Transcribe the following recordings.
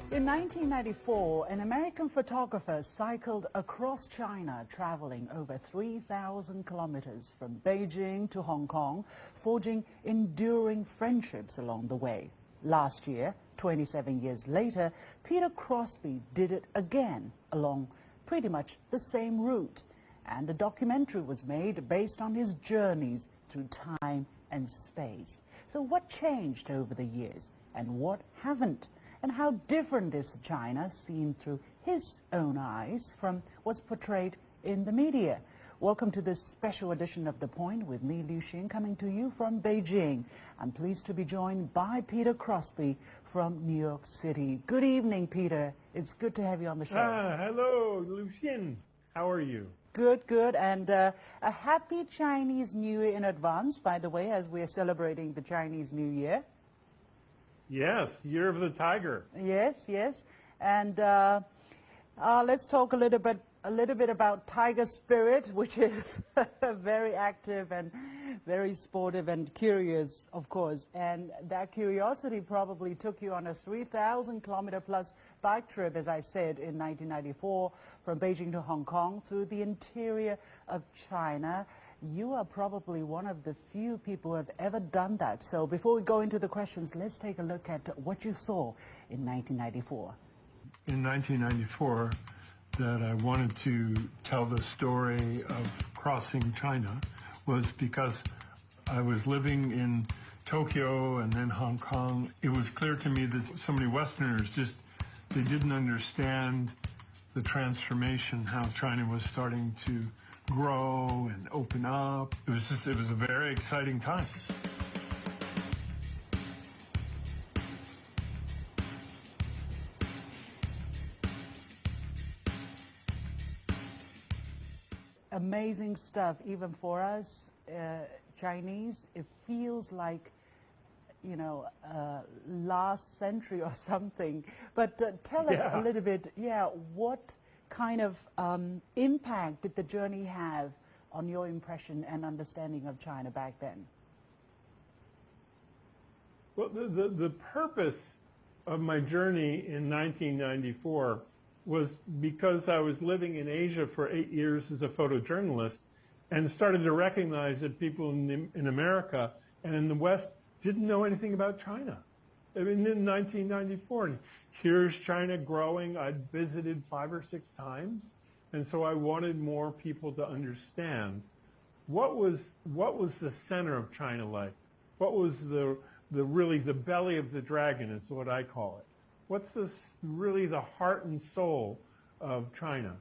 In 1994, an American photographer cycled across China, traveling over 3,000 kilometers from Beijing to Hong Kong, forging enduring friendships along the way. Last year, 27 years later, Peter Crosby did it again along pretty much the same route. And a documentary was made based on his journeys through time and space. So what changed over the years and what haven't? And how different is China seen through his own eyes from what's portrayed in the media? Welcome to this special edition of The Point with me, Liu Xin, coming to you from Beijing. I'm pleased to be joined by Peter Crosby from New York City. Good evening, Peter. It's good to have you on the show. Hello, Liu Xin. How are you? Good, good. And a happy Chinese New Year in advance, by the way, as we're celebrating the Chinese New Year. Yes, Year of the Tiger. Yes, yes. And let's talk a little bit about Tiger Spirit, which is very active and very sportive and curious, of course. And that curiosity probably took you on a 3,000-kilometer plus bike trip, as I said, in 1994, from Beijing to Hong Kong through the interior of China. You are probably one of the few people who have ever done that. So before we go into the questions, let's take a look at what you saw in 1994. In 1994, that I wanted to tell the story of crossing China was because I was living in Tokyo and then Hong Kong. It was clear to me that so many Westerners they didn't understand the transformation, how China was starting to grow and open up. It was a very exciting time. Amazing stuff, even for us Chinese. It feels like, you know, last century or something. But tell us a little bit, what kind of impact did the journey have on your impression and understanding of China back then? Well, the purpose of my journey in 1994 was because I was living in Asia for 8 years as a photojournalist and started to recognize that people in America and in the West didn't know anything about China. I mean, in 1994, here's China growing. I'd visited 5 or 6 times, and so I wanted more people to understand what was the center of China like. What was really the belly of the dragon is what I call it. What's really the heart and soul of China?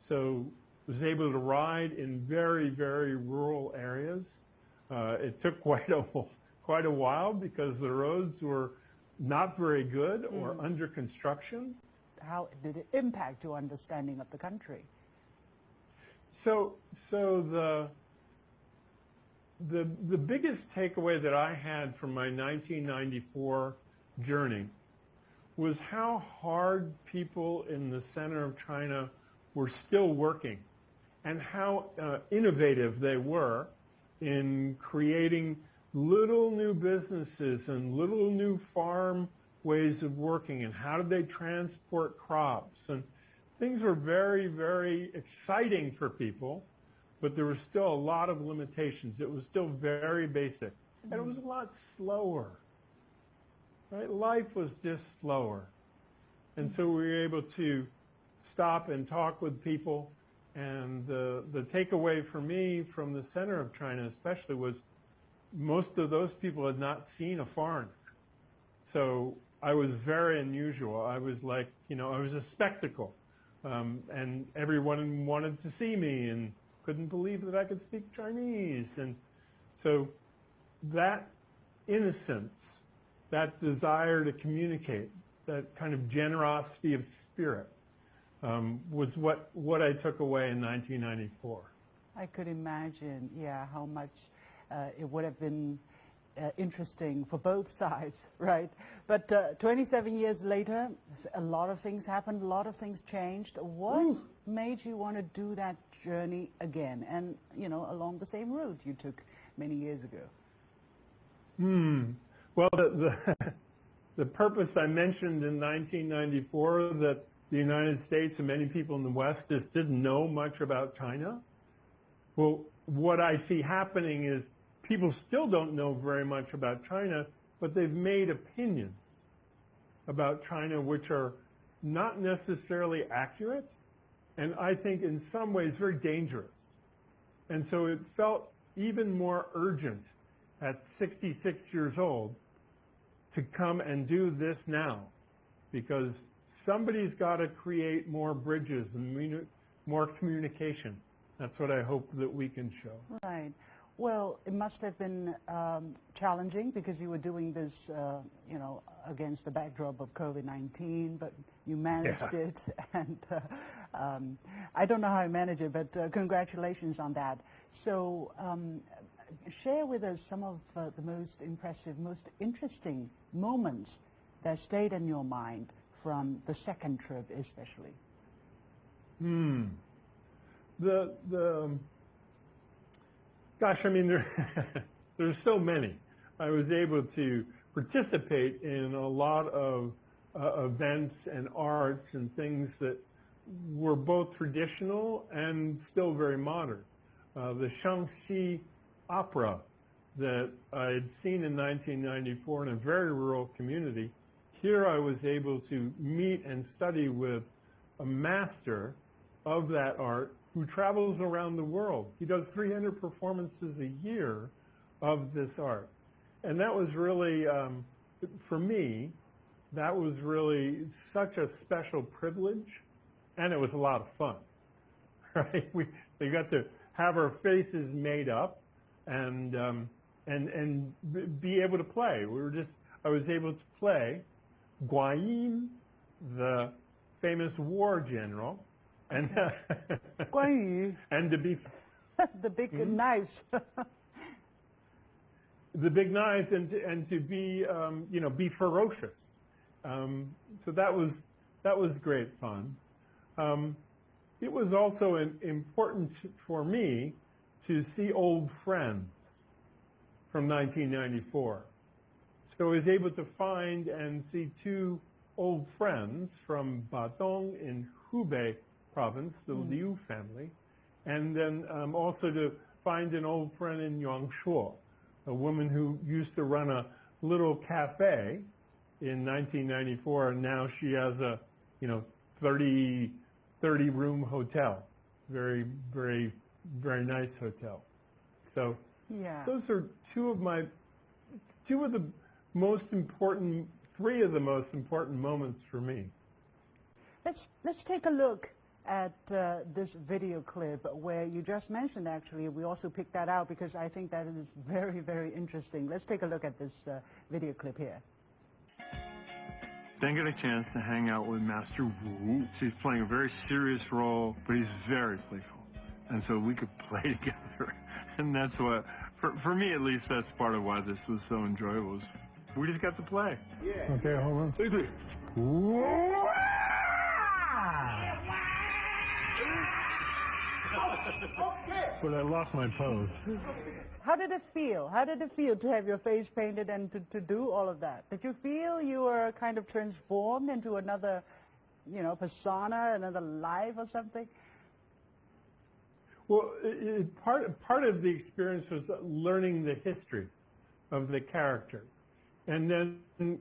So I was able to ride in very, very rural areas. It took quite a while because the roads were not very good or under construction. How did it impact your understanding of the country? So the biggest takeaway that I had from my 1994 journey was how hard people in the center of China were still working and how innovative they were in creating little new businesses and little new farm ways of working, and how did they transport crops. And things were very, very exciting for people, but there were still a lot of limitations. It was still very basic, and it was a lot slower. Right? Life was just slower. And so we were able to stop and talk with people. And the takeaway for me from the center of China especially was most of those people had not seen a foreigner. So I was very unusual. I was like, I was a spectacle. And everyone wanted to see me and couldn't believe that I could speak Chinese. And so that innocence, that desire to communicate, that kind of generosity of spirit was what I took away in 1994. I could imagine, how much it would have been interesting for both sides, right? But 27 years later, a lot of things happened, a lot of things changed. What made you want to do that journey again and, along the same route you took many years ago? Well, the purpose I mentioned in 1994, that the United States and many people in the West just didn't know much about China. Well, what I see happening is people still don't know very much about China, but they've made opinions about China which are not necessarily accurate, and I think in some ways very dangerous. And so it felt even more urgent at 66 years old to come and do this now, because somebody's got to create more bridges and more communication. That's what I hope that we can show. Right. Well, it must have been challenging because you were doing this, you know, against the backdrop of COVID-19, but you managed it. And I don't know how you managed it, but congratulations on that. So share with us some of the most impressive, most interesting moments that stayed in your mind from the second trip especially. Gosh, I mean, there's so many. I was able to participate in a lot of events and arts and things that were both traditional and still very modern. The Shaanxi opera that I had seen in 1994 in a very rural community, here I was able to meet and study with a master of that art who travels around the world. He does 300 performances a year of this art. And that was really, for me, that was really such a special privilege, and it was a lot of fun, right? They got to have our faces made up and be able to play. I was able to play Guan, the famous war general, and Guan Yu. And to be the big knives. The big knives, and to be you know, be ferocious. So that was great fun. It was also important for me to see old friends from 1994. So I was able to find and see two old friends from Badong in Hubei province, the Liu family, and then also to find an old friend in Yangshuo, a woman who used to run a little cafe in 1994, and now she has a, you know, 30 room hotel, very nice hotel. So Yeah. those are three of the most important moments for me. Let's take a look at this video clip where you just mentioned, actually. We also picked that out because I think that is very, very interesting. Let's take a look at this video clip here. Then get a chance to hang out with Master Wu. He's playing a very serious role, but he's very playful. And so we could play together. And that's what, for me at least, that's part of why this was so enjoyable. We just got to play. Yeah. Okay, hold on. 2, 3. But I lost my pose. How did it feel? How did it feel to have your face painted and to do all of that? Did you feel you were kind of transformed into another, you know, persona, another life or something? Well, part of the experience was learning the history of the character, and then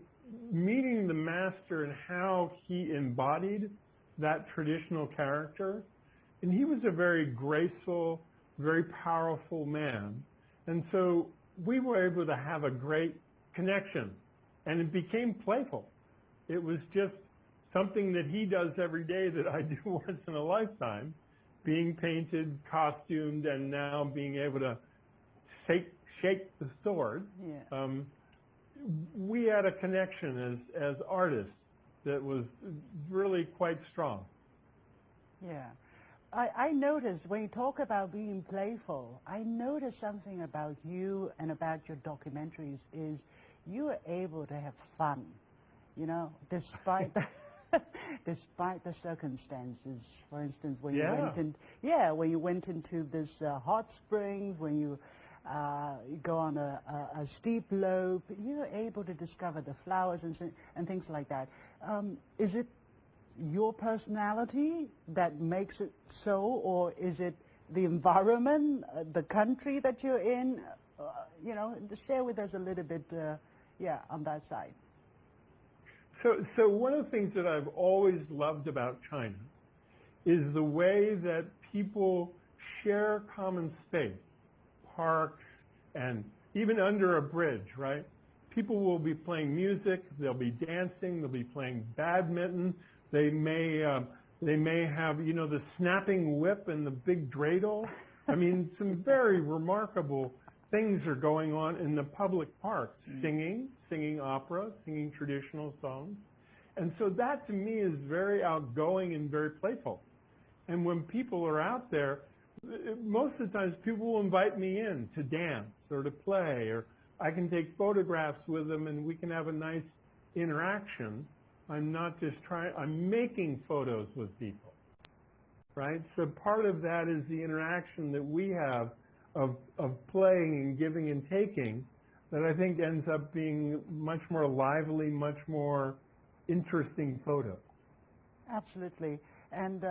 meeting the master and how he embodied that traditional character. And he was a very graceful, very powerful man. And so we were able to have a great connection, and it became playful. It was just something that he does every day that I do once in a lifetime, being painted, costumed, and now being able to shake the sword. Yeah. We had a connection as artists that was really quite strong. Yeah. I noticed when you talk about being playful, I noticed something about you and about your documentaries is you are able to have fun, you know, despite despite the circumstances. For instance, when you went in, when you went into this hot springs, when you you go on a steep slope. You're able to discover the flowers and things like that. Is it your personality that makes it so, or is it the environment, the country that you're in? You know, share with us a little bit, yeah, on that side. So one of the things that I've always loved about China is the way that people share common space, parks, and even under a bridge, right? People will be playing music, they'll be dancing, they'll be playing badminton, they may have, you know, the snapping whip and the big dreidel. I mean, some very remarkable things are going on in the public parks, singing opera, singing traditional songs. And so that to me is very outgoing and very playful. And when people are out there, most of the times people will invite me in to dance or to play, or I can take photographs with them and we can have a nice interaction. I'm not just I'm making photos with people, right? So part of that is the interaction that we have of playing and giving and taking that I think ends up being much more lively, much more interesting photos. Absolutely. And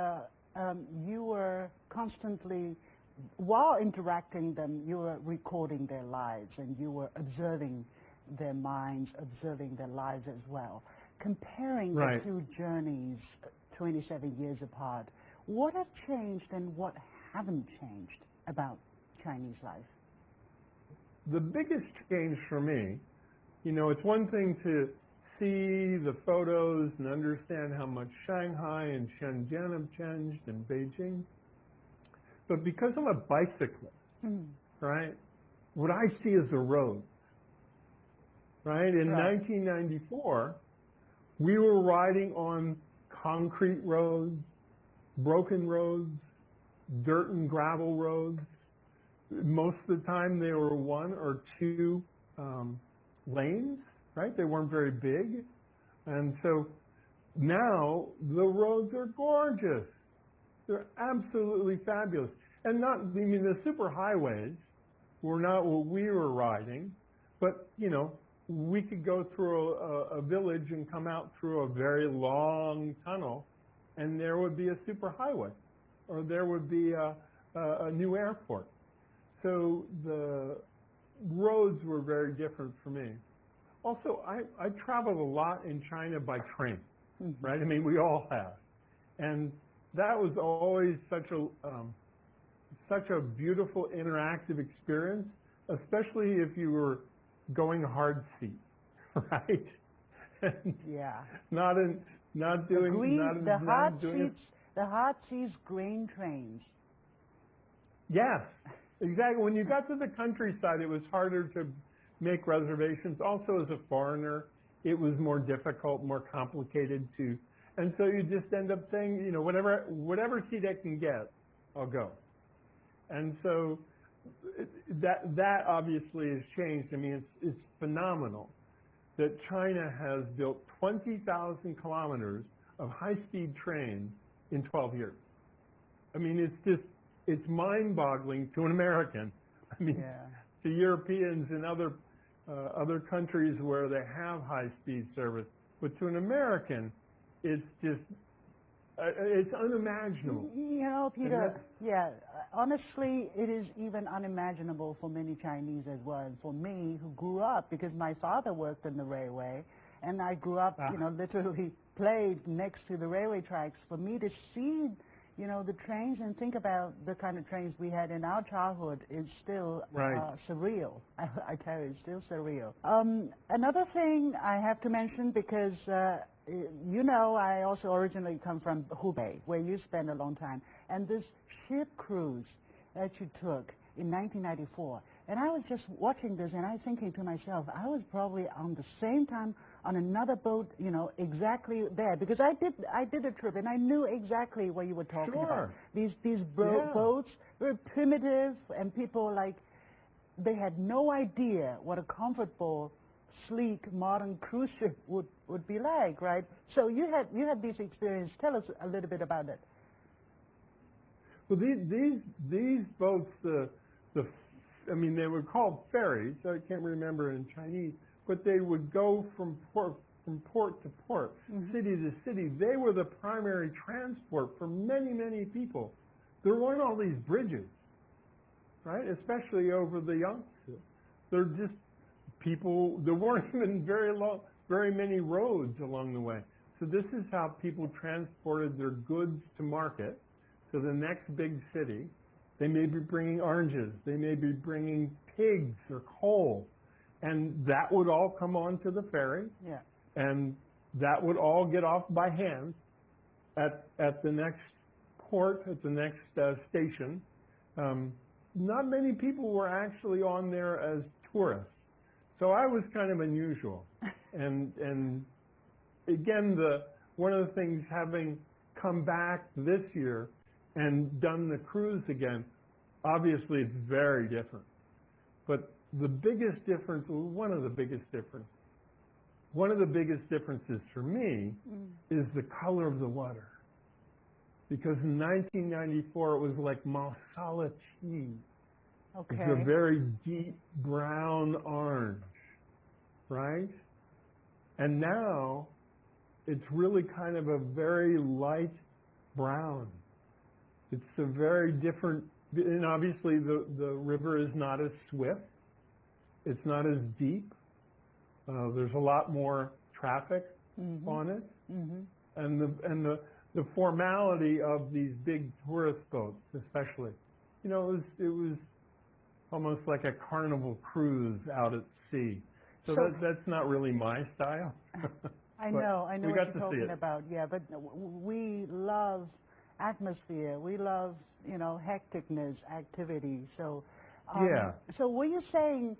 you were constantly, while interacting them, you were recording their lives and you were observing their minds, observing their lives as well. Comparing the two journeys 27 years apart, what have changed and what haven't changed about Chinese life? The biggest change for me, you know, it's one thing to see the photos and understand how much Shanghai and Shenzhen have changed and Beijing. But because I'm a bicyclist, right, what I see is the roads, right? In 1994, we were riding on concrete roads, broken roads, dirt and gravel roads. Most of the time they were one or two lanes, right? They weren't very big. And so now the roads are gorgeous. They're absolutely fabulous. And not, I mean, the super highways were not what we were riding, but, you know, we could go through a village and come out through a very long tunnel, and there would be a super highway, or there would be a new airport. So the roads were very different for me. Also, I traveled a lot in China by train, right? I mean, we all have. And that was always such a beautiful interactive experience, especially if you were going hard seat, right? And yeah. Not doing the hard seats grain trains. Yes, exactly. When you got to the countryside, it was harder to make reservations. Also, as a foreigner, it was more difficult, more complicated to, and so you just end up saying, you know, whatever seat I can get, I'll go. And so that obviously has changed. I mean, it's phenomenal that China has built 20,000 kilometers of high-speed trains in 12 years. I mean, it's mind-boggling to an American. I mean, to Europeans and other countries where they have high-speed service, but to an American, it's just it's unimaginable. You know, Peter, honestly, it is even unimaginable for many Chinese as well. And for me, who grew up, because my father worked in the railway, and I grew up, you know, literally played next to the railway tracks. For me to see, you know, the trains and think about the kind of trains we had in our childhood is still surreal. I tell you, it's still surreal. Another thing I have to mention, because you know, I also originally come from Hubei, where you spent a long time, and this ship cruise that you took in 1994, and I was just watching this, and I thinking to myself, I was probably on the same time on another boat, you know, exactly there, because I did a trip, and I knew exactly what you were talking about. These boats were primitive, and people like, they had no idea what a comfortable, sleek, modern cruise ship would be like, right? So you had this experience. Tell us a little bit about it. Well, these boats, the I mean, they were called ferries, so I can't remember in Chinese, but they would go from port to port, city to city. They were the primary transport for many, many people. There weren't all these bridges, right? Especially over the Yangtze. They're just people, there weren't even very many roads along the way. So this is how people transported their goods to market, to the next big city. They may be bringing oranges, they may be bringing pigs or coal, and that would all come onto the ferry, and that would all get off by hand at the next port, at the next station. Not many people were actually on there as tourists. So I was kind of unusual. And again, one of the things, having come back this year and done the cruise again, obviously it's very different. But the biggest difference, one of the biggest differences for me is the color of the water. Because in 1994, it was like masala tea. Okay. It's a very deep brown orange, right? And now it's really kind of a very light brown. It's a very different, and obviously the river is not as swift. It's not as deep. There's a lot more traffic on it. And the formality of these big tourist boats, especially. You know, it was almost like a carnival cruise out at sea. So that's not really my style. I know what you're talking about. about. Yeah, but we love atmosphere. We love, hecticness, activity. So, So were you saying,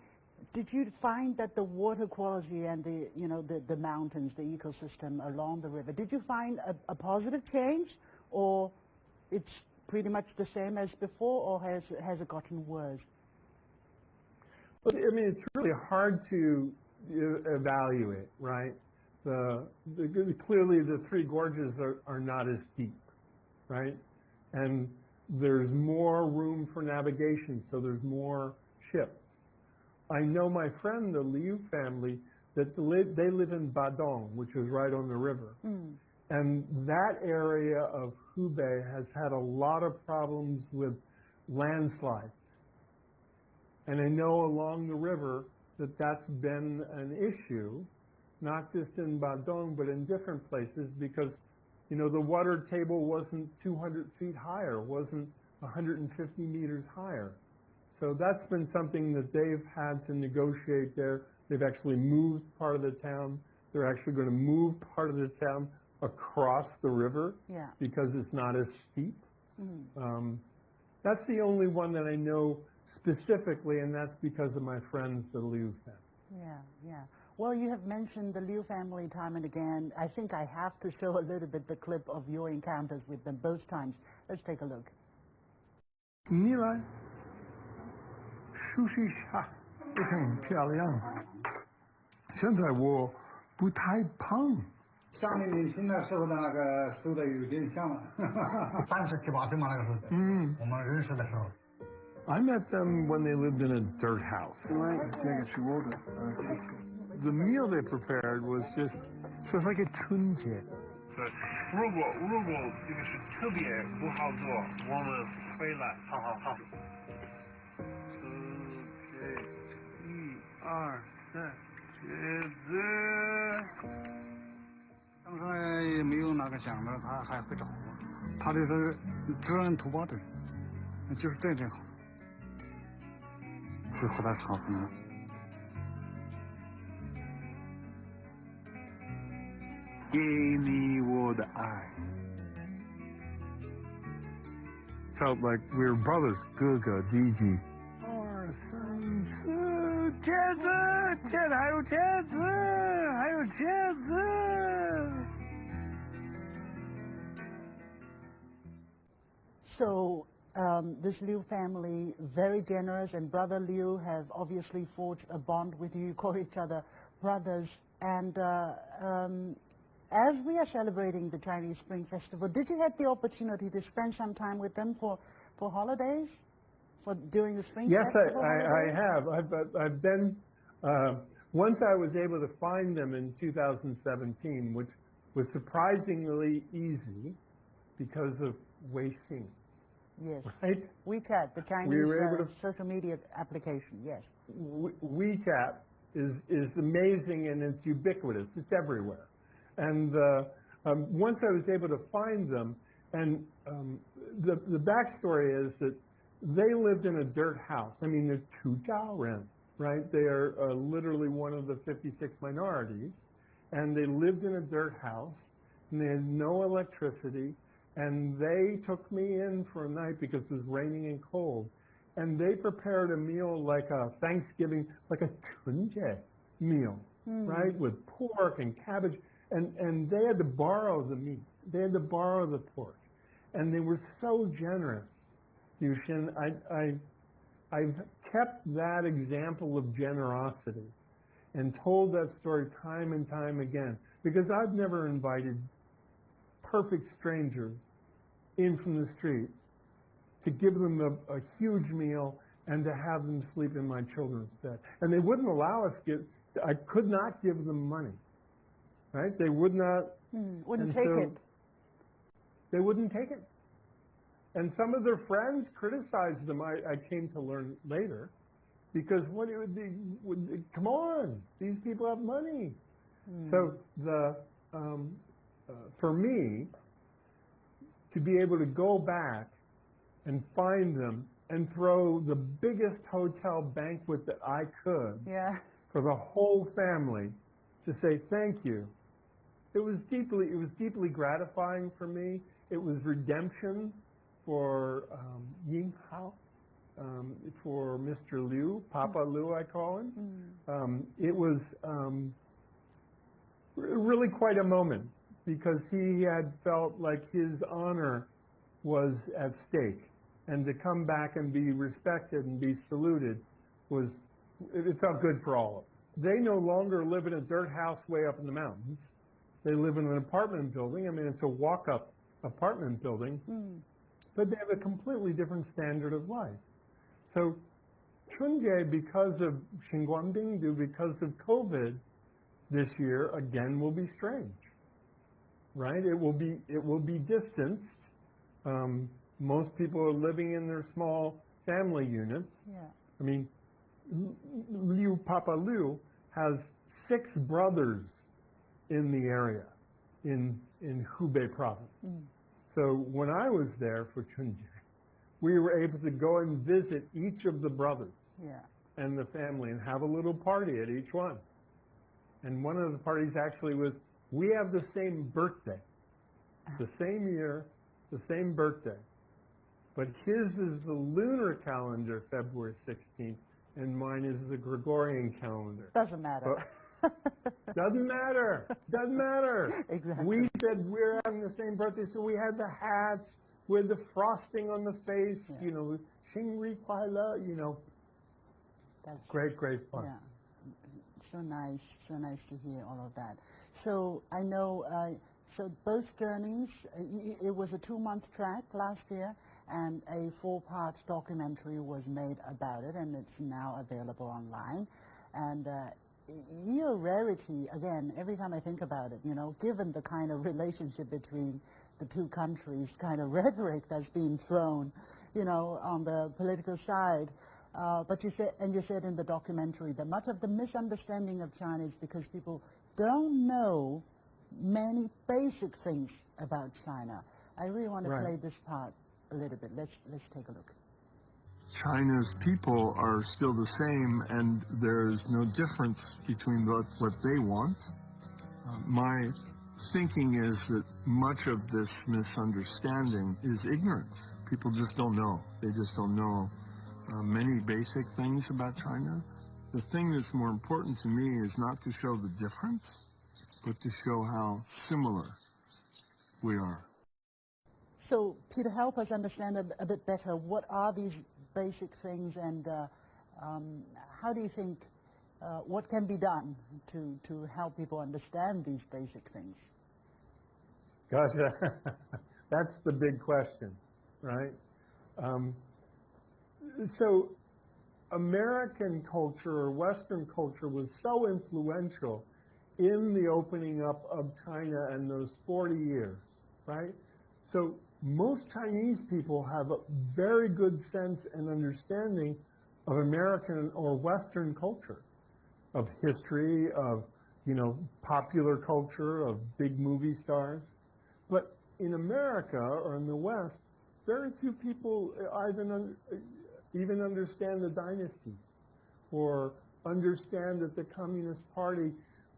did you find that the water quality and the mountains, the ecosystem along the river, did you find a positive change, or it's pretty much the same as before, or has it gotten worse? Well, I mean, it's really hard to evaluate, right? Clearly, the three gorges are not as deep, right? And there's more room for navigation, so there's more ships. I know my friend, the Liu family, that they live in Badong, which is right on the river. And that area of Hubei has had a lot of problems with landslides. And I know along the river that that's been an issue, not just in Badong, but in different places, because, the water table wasn't 200 feet higher, wasn't 150 meters higher. So that's been something that they've had to negotiate there. They've actually moved part of the town. They're actually going to move part of the town across the river because it's not as steep. That's the only one that I know specifically, and that's because of my friends, the Liu family. Yeah. Well, you have mentioned the Liu family time and again. I think I have to show a little bit the clip of your encounters with them both times. Let's take a look. 你来，休息一下，非常漂亮。现在我不太胖。像你年轻的时候的那个瘦的有点像了，37、38岁嘛，那个时候。我们认识的时候。I met them when they lived in a dirt house. The meal they prepared was just like a 春节。如果这个是特别不好做，我们回来。好。1、2、3，茄子。当时也没有那个想着他还会找我，他这是知恩图报的人，就是这好。就和他是好朋友。给你我的爱。Felt like we were brothers, 哥哥弟弟。2、3、4，茄子，还有茄子，还有茄子。So, this Liu family, very generous, and Brother Liu have obviously forged a bond with you. You call each other brothers. And as we are celebrating the Chinese Spring Festival, did you have the opportunity to spend some time with them for holidays, during the Spring Yes, Festival I holidays? have. I've been, once I was able to find them in 2017, which was surprisingly easy because of Weixin, Yes. right? WeChat, the We Chinese were able to social media application, yes. WeChat is amazing and it's ubiquitous. It's everywhere. And once I was able to find them, and the backstory is that they lived in a dirt house. I mean, they're Tujiaoren, right? They are literally one of the 56 minorities. And they lived in a dirt house, and they had no electricity. And they took me in for a night because it was raining and cold. And they prepared a meal like a Thanksgiving, like a chunjie meal, right? With pork and cabbage. And they had to borrow the meat. They had to borrow the pork. And they were so generous, Liu Xin. I've kept that example of generosity and told that story time and time again because I've never invited perfect strangers in from the street to give them a huge meal and to have them sleep in my children's bed. And they wouldn't allow us I could not give them money, right? They would not. Wouldn't take it. They wouldn't take it. And some of their friends criticized them, I came to learn later, because what it would be, come on, these people have money. So for me, to be able to go back and find them and throw the biggest hotel banquet that I could for the whole family to say thank you. It was deeply gratifying for me. It was redemption for Ying Hao, for Mr. Liu, Papa Liu I call him. It was really quite a moment because he had felt like his honor was at stake. And to come back and be respected and be saluted it felt good for all of us. They no longer live in a dirt house way up in the mountains. They live in an apartment building. I mean, it's a walk-up apartment building, but they have a completely different standard of life. So Chunjie, because of Xinguanbingdu, because of COVID this year, again, will be strange, right? It will be distanced. Most people are living in their small family units. Yeah. I mean, Papa Liu has 6 brothers in the area, in Hubei province. So when I was there for Chunjie, we were able to go and visit each of the brothers and the family and have a little party at each one. And one of the parties actually was, we have the same birthday, the same year, the same birthday. But his is the lunar calendar, February 16th, and mine is the Gregorian calendar. Doesn't matter. Doesn't matter. Doesn't matter. Exactly. We said we're having the same birthday, so we had the hats with the frosting on the face, you know, Xing Ri Kuai Le, you know. That's great fun. Yeah. So nice to hear all of that. So I know, so both journeys, it was a 2-month track last year, and a 4-part documentary was made about it, and it's now available online. And your rarity, again, every time I think about it, you know, given the kind of relationship between the two countries, kind of rhetoric that's being thrown, you know, on the political side. But you said in the documentary that much of the misunderstanding of China is because people don't know many basic things about China. I really want to play this part a little bit. Let's take a look. China's people are still the same, and there's no difference between what they want. My thinking is that much of this misunderstanding is ignorance. People just don't know. They just don't know many basic things about China. The thing that's more important to me is not to show the difference, but to show how similar we are. So, Peter, help us understand a bit better what are these basic things, and how do you think, what can be done to help people understand these basic things? Gosh, that's the big question, right? so American culture or Western culture was so influential in the opening up of China and those 40 years, right? So most Chinese people have a very good sense and understanding of American or Western culture, of history, of, popular culture, of big movie stars. But in America or in the West, very few people even understand the dynasties or understand that the Communist Party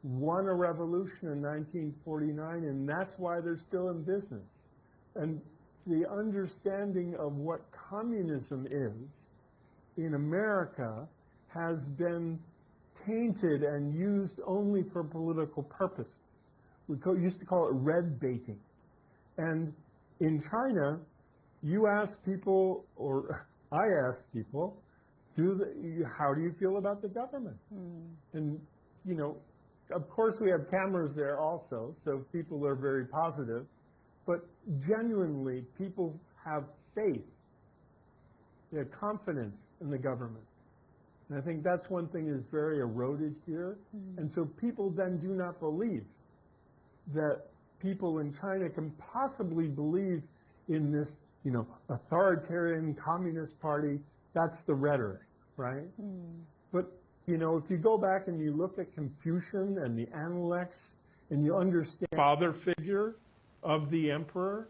won a revolution in 1949, and that's why they're still in business. And the understanding of what communism is in America has been tainted and used only for political purposes. We used to call it red baiting. And in China, you ask people, or I ask people, how do you feel about the government? And, of course we have cameras there also, so people are very positive. But genuinely, people have faith, they have confidence in the government. And I think that's one thing is very eroded here. And so people then do not believe that people in China can possibly believe in this, authoritarian communist party. That's the rhetoric, right? But, if you go back and you look at Confucian and the Analects and you understand the father figure of the emperor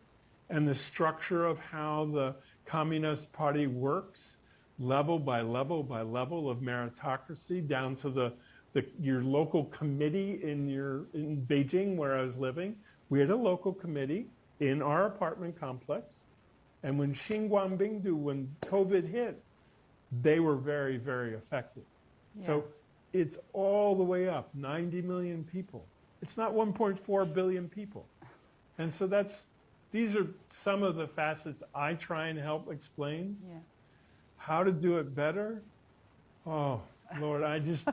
and the structure of how the Communist Party works, level by level by level of meritocracy, down to your local committee in Beijing where I was living. We had a local committee in our apartment complex, and when when COVID hit, they were very, very effective. Yeah. So it's all the way up, 90 million people. It's not 1.4 billion people. And so these are some of the facets I try and help explain. Yeah. How to do it better? Oh, Lord, I just...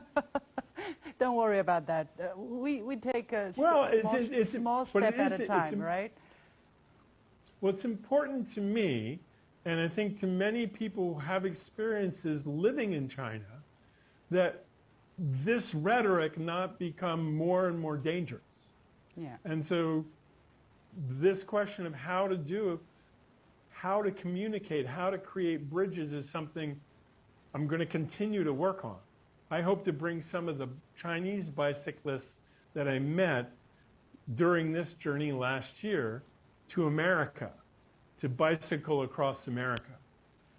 Don't worry about that. We take a small step at a time, right? What's important to me, and I think to many people who have experiences living in China, that this rhetoric not become more and more dangerous. Yeah. And so this question of how to communicate, how to create bridges is something I'm going to continue to work on. I hope to bring some of the Chinese bicyclists that I met during this journey last year to America, to bicycle across America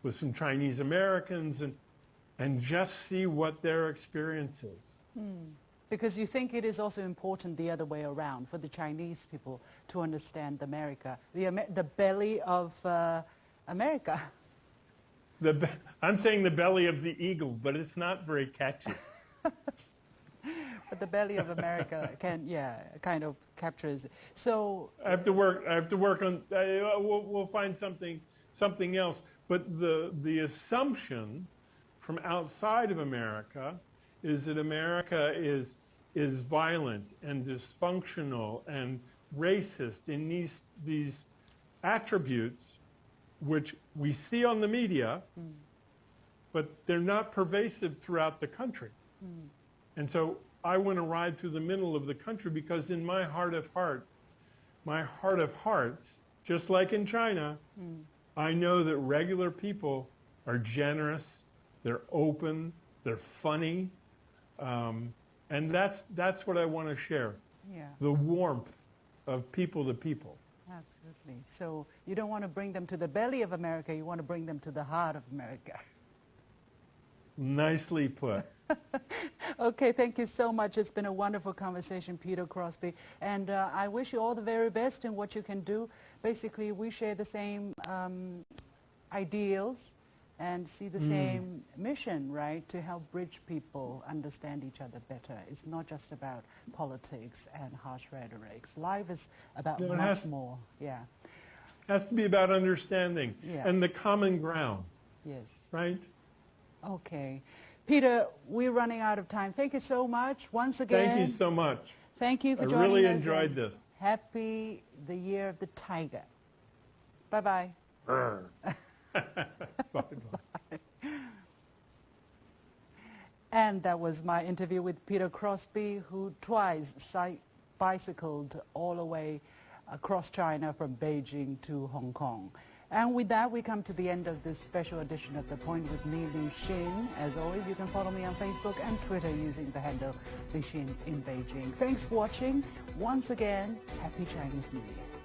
with some Chinese Americans and just see what their experience is. Because you think it is also important the other way around for the Chinese people to understand America, the belly of America. I'm saying the belly of the eagle, but it's not very catchy. But the belly of America kind of captures. So I have to work on. We'll find something else. But the assumption from outside of America is that America is violent and dysfunctional and racist in these attributes, which we see on the media, but they're not pervasive throughout the country. And so I want to ride through the middle of the country because in my heart of hearts, just like in China, I know that regular people are generous, they're open, they're funny, and that's what I want to share. Yeah. The warmth of people to people. Absolutely. So you don't want to bring them to the belly of America, you want to bring them to the heart of America. Nicely put. Okay, thank you so much. It's been a wonderful conversation, Peter Crosby. And I wish you all the very best in what you can do. Basically, we share the same ideals and see the same mission, right, to help bridge people understand each other better. It's not just about politics and harsh rhetorics. Life is about much more. Yeah. It has to be about understanding and the common ground. Yes. Right? Okay. Peter, we're running out of time. Thank you so much once again. Thank you so much. Thank you for joining us. I really enjoyed this. Happy the Year of the Tiger. Bye-bye. Bye-bye. And that was my interview with Peter Crosby, who twice bicycled all the way across China from Beijing to Hong Kong. And with that, we come to the end of this special edition of The Point with me, Liu Xin. As always, you can follow me on Facebook and Twitter using the handle Liu Xin in Beijing. Thanks for watching. Once again, Happy Chinese New Year.